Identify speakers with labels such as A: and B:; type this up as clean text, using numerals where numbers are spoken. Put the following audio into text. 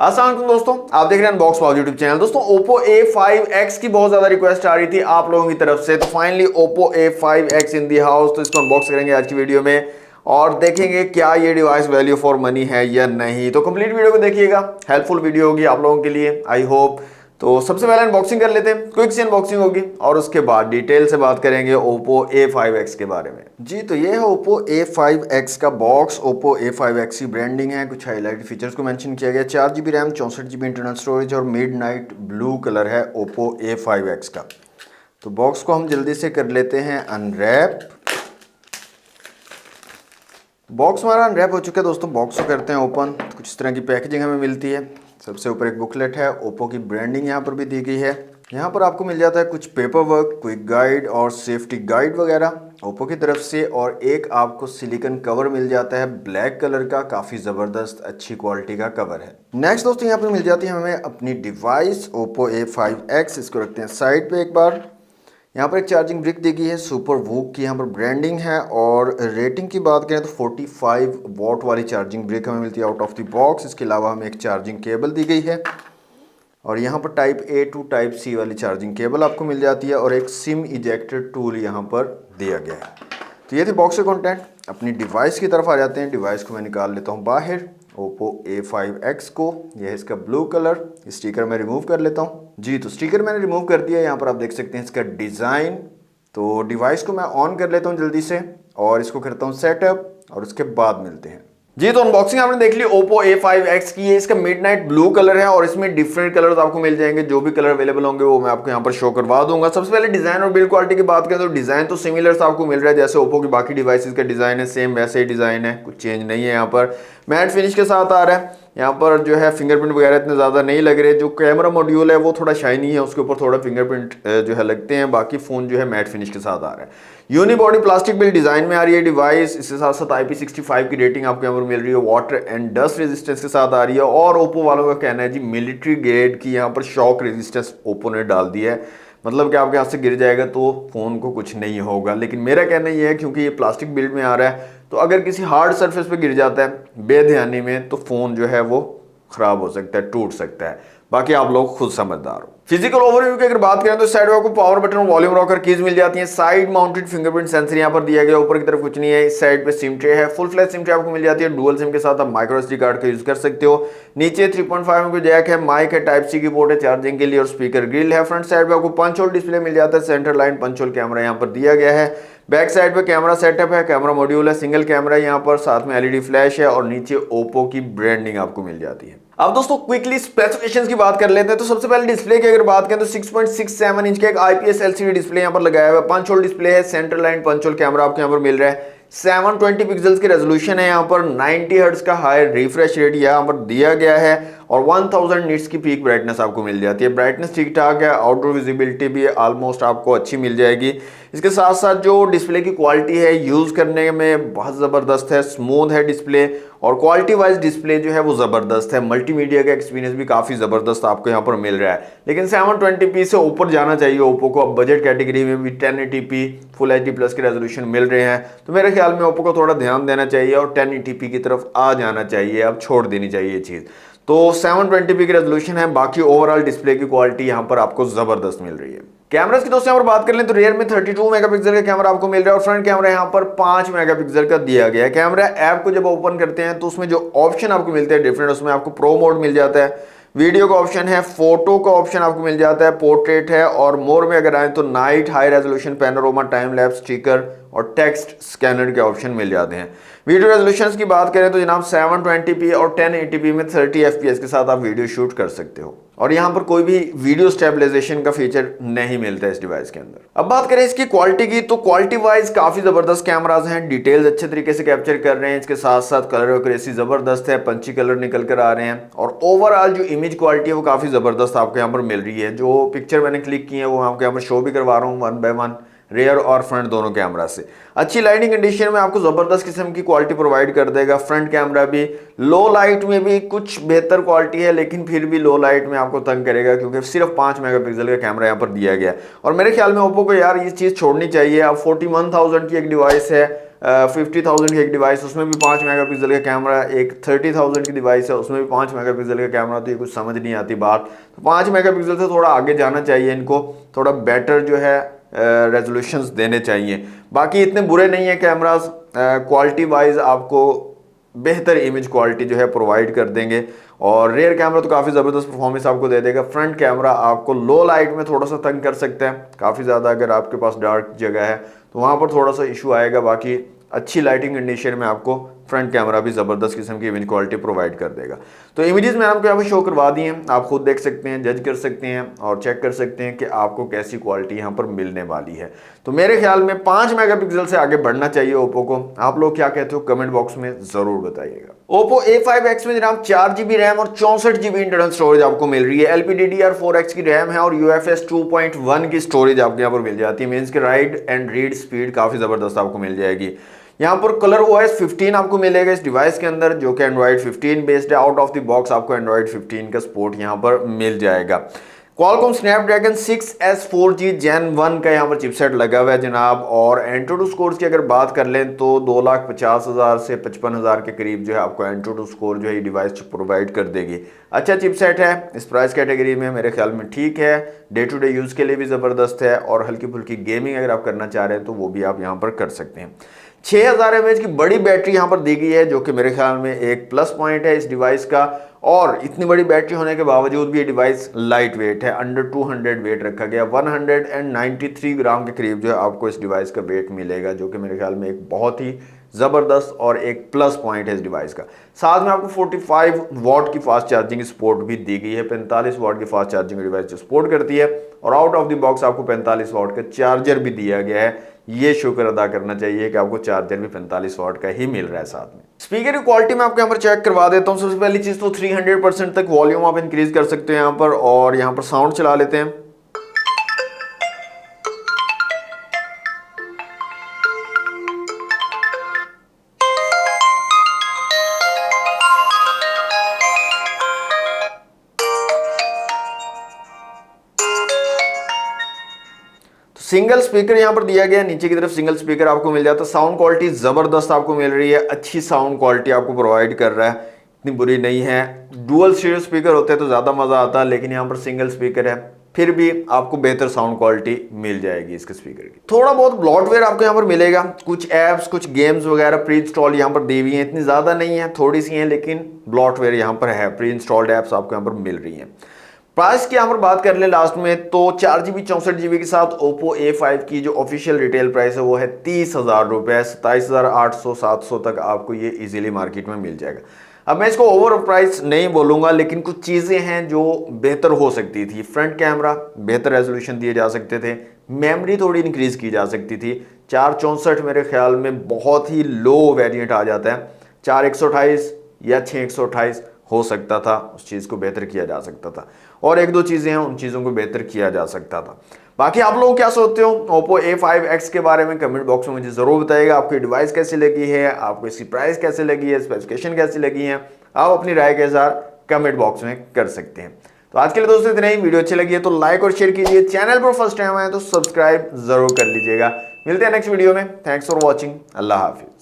A: अस्सलाम वालेकुम दोस्तों, आप देख रहे हैं अनबॉक्स पाव यूट्यूब चैनल। दोस्तों Oppo A5X की बहुत ज्यादा रिक्वेस्ट आ रही थी आप लोगों की तरफ से, तो finally Oppo A5X in the house. तो इसको अनबॉक्स करेंगे आज की वीडियो में और देखेंगे क्या ये डिवाइस वैल्यू फॉर मनी है या नहीं। तो कंप्लीट वीडियो को देखिएगा, हेल्पफुल वीडियो होगी आप लोगों के लिए, आई होप। तो सबसे पहले अनबॉक्सिंग कर लेते हैं, क्विक सी अनबॉक्सिंग होगी और उसके बाद डिटेल से बात करेंगे Oppo A5X के बारे में। जी तो ये है Oppo A5X का बॉक्स। Oppo A5X की ब्रांडिंग है, कुछ हाईलाइट फीचर्स को मेंशन किया गया। 4 GB RAM, 64 GB internal storage और मिडनाइट ब्लू कलर है Oppo A5X का। तो बॉक्स को हम जल्दी से कर लेते हैं अनरैप। बॉक्स हमारा अनरैप हो चुका है दोस्तों। बॉक्स को करते हैं ओपन। तो कुछ इस तरह की पैकेजिंग हमें मिलती है। सबसे ऊपर एक बुकलेट है, ओप्पो की ब्रांडिंग यहाँ पर भी दी गई है। यहाँ पर आपको मिल जाता है कुछ पेपर वर्क, क्विक गाइड और सेफ्टी गाइड वगैरह ओप्पो की तरफ से। और एक आपको सिलिकॉन कवर मिल जाता है ब्लैक कलर का, काफ़ी ज़बरदस्त अच्छी क्वालिटी का कवर है। नेक्स्ट दोस्तों यहाँ पर मिल जाती है हमें अपनी डिवाइस Oppo A5X। इसको रखते हैं साइड पे एक बार। यहाँ पर एक चार्जिंग ब्रिक दी गई है, सुपर वूक की यहाँ पर ब्रांडिंग है। और रेटिंग की बात करें तो 45 वॉट वाली चार्जिंग ब्रिक हमें मिलती है आउट ऑफ द बॉक्स। इसके अलावा हमें एक चार्जिंग केबल दी गई है और यहाँ पर type A to type C वाली चार्जिंग केबल आपको मिल जाती है और एक सिम इजेक्टर टूल यहाँ पर दिया गया है। तो ये थे बॉक्स के कंटेंट। अपनी डिवाइस की तरफ आ जाते हैं। डिवाइस को मैं निकाल लेता हूँ बाहर, Oppo A5X को। यह है इसका ब्लू कलर। स्टिकर मैं रिमूव कर लेता हूँ। जी तो स्टिकर मैंने रिमूव कर दिया। यहाँ पर आप देख सकते हैं इसका डिज़ाइन। तो डिवाइस को मैं ऑन कर लेता हूँ जल्दी से और इसको करता हूँ सेटअप और उसके बाद मिलते हैं। जी तो अनबॉक्सिंग आपने देख ली Oppo A5X की। है इसका मिडनाइट ब्लू कलर है और इसमें डिफरेंट कलर्स आपको मिल जाएंगे। जो भी कलर अवेलेबल होंगे वो मैं आपको यहाँ पर शो करवा दूंगा। सबसे पहले डिजाइन और बिल्ड क्वालिटी की बात करें तो डिजाइन तो सिमिलर आपको मिल रहा है जैसे Oppo की बाकी डिवाइसेस का डिजाइन है, सेम वैसे ही डिजाइन है, कुछ चेंज नहीं है। यहाँ पर मैट फिनिश के साथ आ रहा है। यहाँ पर जो है फिंगरप्रिंट वगैरह इतने ज़्यादा नहीं लग रहे। जो कैमरा मॉड्यूल है वो थोड़ा शाइनी है, उसके ऊपर थोड़ा फिंगरप्रिंट जो है लगते हैं। बाकी फ़ोन जो है मैट फिनिश के साथ आ रहा है। यूनिबॉडी प्लास्टिक बिल्ड डिज़ाइन में आ रही है डिवाइस। इसके साथ साथ IP65 की रेटिंग आपको यहाँ पर मिल रही है, वाटर एंड डस्ट रेजिस्टेंस के साथ आ रही है। और ओप्पो वालों का कहना है जी मिलिट्री ग्रेड की यहाँ पर शॉक रेजिस्टेंस ओप्पो ने डाल दी है। मतलब कि आपके हाथ से गिर जाएगा तो फ़ोन को कुछ नहीं होगा। लेकिन मेरा कहना ये है क्योंकि ये प्लास्टिक बिल्ड में आ रहा है तो अगर किसी हार्ड सरफेस पे गिर जाता है बेध्यानी में तो फ़ोन जो है वो ख़राब हो सकता है, टूट सकता है। बाकी आप लोग खुद समझदार हो। फिजिकल ओवरव्यू की अगर बात करें तो साइड में आपको पावर बटन और वॉल्यूम रॉकर कीज मिल जाती हैं। साइड माउंटेड फिंगरप्रिंट सेंसर यहाँ पर दिया गया, ऊपर की तरफ कुछ नहीं है। इस साइड पे सिम ट्रे है, फुल फ्लैश सिम ट्रे आपको मिल जाती है। डुअल सिम के साथ आप माइक्रो SD कार्ड का यूज कर सकते हो। नीचे 3.5 mm जैक है, माइक है, टाइप C की पोर्ट है चार्जिंग के लिए और स्पीकर ग्रिल है। फ्रंट साइड पे आपको पंच होल डिस्प्ले मिल जाता है, centre line punch hole camera यहाँ पर दिया गया है। बैक साइड पे कैमरा सेटअप है, कैमरा मॉड्यूल है, सिंगल कैमरा यहाँ पर, साथ में LED फ्लैश है और नीचे ओप्पो की ब्रांडिंग आपको मिल जाती है। अब दोस्तों क्विकली स्पेसिफिकेशंस की बात कर लेते हैं। तो सबसे पहले डिस्प्ले की अगर बात करें तो 6.67 इंच का एक IPS LCD डिस्प्ले यहाँ पर लगाया हुआ है। पंच होल डिस्प्ले है, centre line punch hole camera आपको यहाँ पर मिल रहा है। 720 पिक्सल्स की रेजोल्यूशन है यहाँ पर, 90 हर्ट्ज का हाई रिफ्रेश रेट यहाँ पर दिया गया है और 1000 निट्स की पीक ब्राइटनेस आपको मिल जाती है। ब्राइटनेस ठीक ठाक है, आउटडोर विजिबिलिटी भी ऑलमोस्ट आपको अच्छी मिल जाएगी। इसके साथ साथ जो डिस्प्ले की क्वालिटी है यूज़ करने में बहुत ज़बरदस्त है, स्मूथ है डिस्प्ले और क्वालिटी वाइज डिस्प्ले जो है वो ज़बरदस्त है। मल्टीमीडिया का एक्सपीरियंस भी काफ़ी ज़बरदस्त आपको यहाँ पर मिल रहा है। लेकिन 720p से ऊपर जाना चाहिए ओप्पो को। अब बजट कैटेगरी में भी 1080p फुल HD+ के रेजोल्यूशन मिल रहे हैं तो मेरे ख्याल में ओप्पो को थोड़ा ध्यान देना चाहिए और 1080p की तरफ आ जाना चाहिए, अब छोड़ देनी चाहिए ये चीज़। तो 720p की रेजोल्यूशन है, बाकी ओवरऑल डिस्प्ले की क्वालिटी यहाँ पर आपको ज़बरदस्त मिल रही है। कैमरास की दोस्तों यहाँ पर बात कर लें तो रियर में 32 मेगापिक्सल का कैमरा आपको मिल रहा है और फ्रंट कैमरा यहाँ पर 5 मेगापिक्सल का दिया गया है। कैमरा ऐप को जब ओपन करते हैं तो उसमें जो ऑप्शन आपको मिलते हैं डिफरेंट, उसमें आपको प्रो मोड मिल जाता है, वीडियो का ऑप्शन है, फोटो का ऑप्शन आपको मिल जाता है, पोर्ट्रेट है और मोर में अगर आए तो night, high resolution, panorama, time lapse, sticker और टेक्स्ट स्कैनर के ऑप्शन मिल जाते हैं। वीडियो रेजोल्यूशंस की बात करें तो जनाब 720p और 1080p में 30 fps के साथ आप वीडियो शूट कर सकते हो और यहाँ पर कोई भी वीडियो स्टेबलाइजेशन का फीचर नहीं मिलता है इस डिवाइस के अंदर। अब बात करें इसकी क्वालिटी की तो क्वालिटी वाइज काफी जबरदस्त कैमराज हैं, डिटेल्स अच्छे तरीके से कैप्चर कर रहे हैं। इसके साथ साथ कलर एक्यूरेसी जबरदस्त है, पंची कलर निकल कर आ रहे हैं और ओवरऑल जो इमेज क्वालिटी है वो काफी जबरदस्त आपको यहाँ पर मिल रही है। जो पिक्चर मैंने क्लिक की है वो आपको यहाँ पर शो भी करवा रहा हूँ 1 by 1, रेयर और फ्रंट दोनों कैमरा से। अच्छी लाइटिंग कंडीशन में आपको जबरदस्त किस्म की क्वालिटी प्रोवाइड कर देगा। फ्रंट कैमरा भी लो लाइट में भी कुछ बेहतर क्वालिटी है लेकिन फिर भी लो लाइट में आपको तंग करेगा क्योंकि सिर्फ 5 मेगापिक्सल का कैमरा यहाँ पर दिया गया है। और मेरे ख्याल में ओप्पो को यार ये चीज़ छोड़नी चाहिए। अब 41,000 की एक डिवाइस है, 50,000 की एक डिवाइस, उसमें भी 5 मेगापिक्सल का कैमरा, एक 30,000 की डिवाइस है उसमें भी 5 मेगापिक्सल का कैमरा, तो ये कुछ समझ नहीं आती बात। तो 5 मेगापिक्सल से थोड़ा आगे जाना चाहिए, इनको थोड़ा बेटर जो है रेजोल्यूशंस देने चाहिए। बाकी इतने बुरे नहीं है कैमरास, क्वालिटी वाइज आपको बेहतर इमेज क्वालिटी जो है प्रोवाइड कर देंगे। और रेयर कैमरा तो काफ़ी ज़बरदस्त परफॉर्मेंस आपको दे देगा। फ्रंट कैमरा आपको लो लाइट में थोड़ा सा तंग कर सकता है काफ़ी ज़्यादा, अगर आपके पास डार्क जगह है तो वहाँ पर थोड़ा सा इशू आएगा। बाकी अच्छी लाइटिंग कंडीशन में आपको फ्रंट कैमरा भी ज़बरदस्त किस्म की इमेज क्वालिटी प्रोवाइड कर देगा। तो इमेजेस मैंने आपको यहाँ पे शो करवा दी हैं, आप खुद देख सकते हैं, जज कर सकते हैं और चेक कर सकते हैं कि आपको कैसी क्वालिटी यहाँ पर मिलने वाली है। तो मेरे ख्याल में 5 मेगापिक्सल से आगे बढ़ना चाहिए ओप्पो को। आप लोग क्या कहते हो कमेंट बॉक्स में ज़रूर बताइएगा। ओप्पो A5X में जनाब 4GB रैम और 64GB इंटरनल स्टोरेज आपको मिल रही है। LPDDR4X की रैम है और UFS 2.1 की स्टोरेज आपको यहाँ पर मिल जाती है। मीन्स कि राइट एंड रीड स्पीड काफ़ी ज़बरदस्त आपको मिल जाएगी। यहाँ पर कलर OS 15 आपको मिलेगा इस डिवाइस के अंदर, जो कि एंड्रॉइड 15 बेस्ड है। आउट ऑफ द बॉक्स आपको एंड्रॉइड 15 का सपोर्ट यहाँ पर मिल जाएगा। Qualcomm Snapdragon 6S 4G Gen 1 का यहाँ पर चिपसेट लगा हुआ है जनाब। और एंट्रोटू स्कोर्स की अगर बात कर लें तो 2,50,000 से 55,000 के करीब जो है आपको एंट्रोटू स्कोर जो है ये डिवाइस प्रोवाइड कर देगी। अच्छा चिपसेट है, इस प्राइस कैटेगरी में मेरे ख्याल में ठीक है, डे टू डे यूज़ के लिए भी ज़बरदस्त है। और हल्की फुल्की गेमिंग अगर आप करना चाह रहे हैं तो वो भी आप यहाँ पर कर सकते हैं। 6000 mAh की बड़ी बैटरी यहाँ पर दी गई है, जो कि मेरे ख्याल में एक प्लस पॉइंट है इस डिवाइस का। और इतनी बड़ी बैटरी होने के बावजूद भी ये डिवाइस लाइट वेट है, अंडर 200 वेट रखा गया। 193 ग्राम के करीब जो है आपको इस डिवाइस का वेट मिलेगा, जो कि मेरे ख्याल में एक बहुत ही ज़बरदस्त और एक प्लस पॉइंट है इस डिवाइस का। साथ में आपको 45 वाट की फास्ट चार्जिंग सपोर्ट भी दी गई है। 45 वाट की फास्ट चार्जिंग डिवाइस जो सपोर्ट करती है। और आउट ऑफ द बॉक्स आपको 45 वाट का चार्जर भी दिया गया है। ये शुक्र अदा करना चाहिए कि आपको चार्जर भी 45 वाट का ही मिल रहा है साथ में। स्पीकर की क्वालिटी में आपको यहाँ पर चेक करवा देता हूँ। सबसे पहली चीज़ तो 300% तक वॉल्यूम आप इंक्रीज कर सकते हैं यहाँ पर। और यहाँ पर साउंड चला लेते हैं। सिंगल स्पीकर यहाँ पर दिया गया है, नीचे की तरफ सिंगल स्पीकर आपको मिल जाता है। साउंड क्वालिटी ज़बरदस्त आपको मिल रही है, अच्छी साउंड क्वालिटी आपको प्रोवाइड कर रहा है, इतनी बुरी नहीं है। डुअल स्टीरियो स्पीकर होते तो ज़्यादा मज़ा आता, लेकिन यहाँ पर सिंगल स्पीकर है, फिर भी आपको बेहतर साउंड क्वालिटी मिल जाएगी इसके स्पीकर की। थोड़ा बहुत ब्लॉटवेयर आपको यहाँ पर मिलेगा, कुछ ऐप्स कुछ गेम्स वगैरह प्री इंस्टॉल यहाँ पर दी हुई हैं, इतनी ज़्यादा नहीं है, थोड़ी सी हैं, लेकिन ब्लॉटवेयर यहाँ पर है, प्री इंस्टॉल्ड ऐप्स आपको यहाँ पर मिल रही हैं। प्राइस की यहाँ पर बात कर लें लास्ट में तो 4GB 64GB के साथ Oppo A5 की जो ऑफिशियल रिटेल प्राइस है वो है 30,000 रुपये, 27,800 700 तक आपको ये इजीली मार्केट में मिल जाएगा। अब मैं इसको ओवर प्राइस नहीं बोलूँगा, लेकिन कुछ चीज़ें हैं जो बेहतर हो सकती थी। फ्रंट कैमरा बेहतर रेजोल्यूशन दिए जा सकते थे, मेमोरी थोड़ी इंक्रीज़ की जा सकती थी। 464 मेरे ख्याल में बहुत ही लो वेरिएंट आ जाता है, 4128 या 6128 हो सकता था, उस चीज़ को बेहतर किया जा सकता था। और एक दो चीज़ें हैं, उन चीज़ों को बेहतर किया जा सकता था। बाकी आप लोग क्या सोचते हो Oppo A5X के बारे में कमेंट बॉक्स में मुझे ज़रूर बताइएगा। आपको डिवाइस कैसी लगी है, आपको इसकी प्राइस कैसी लगी है, स्पेसिफिकेशन कैसी लगी है, आप अपनी राय के साथ कमेंट बॉक्स में कर सकते हैं। तो आज के लिए दोस्तों इतना ही। वीडियो अच्छी लगी है तो लाइक और शेयर कीजिए, चैनल पर फर्स्ट टाइम आए तो सब्सक्राइब जरूर कर लीजिएगा। मिलते हैं नेक्स्ट वीडियो में। थैंक्स फॉर वॉचिंग, अल्लाह हाफिज़।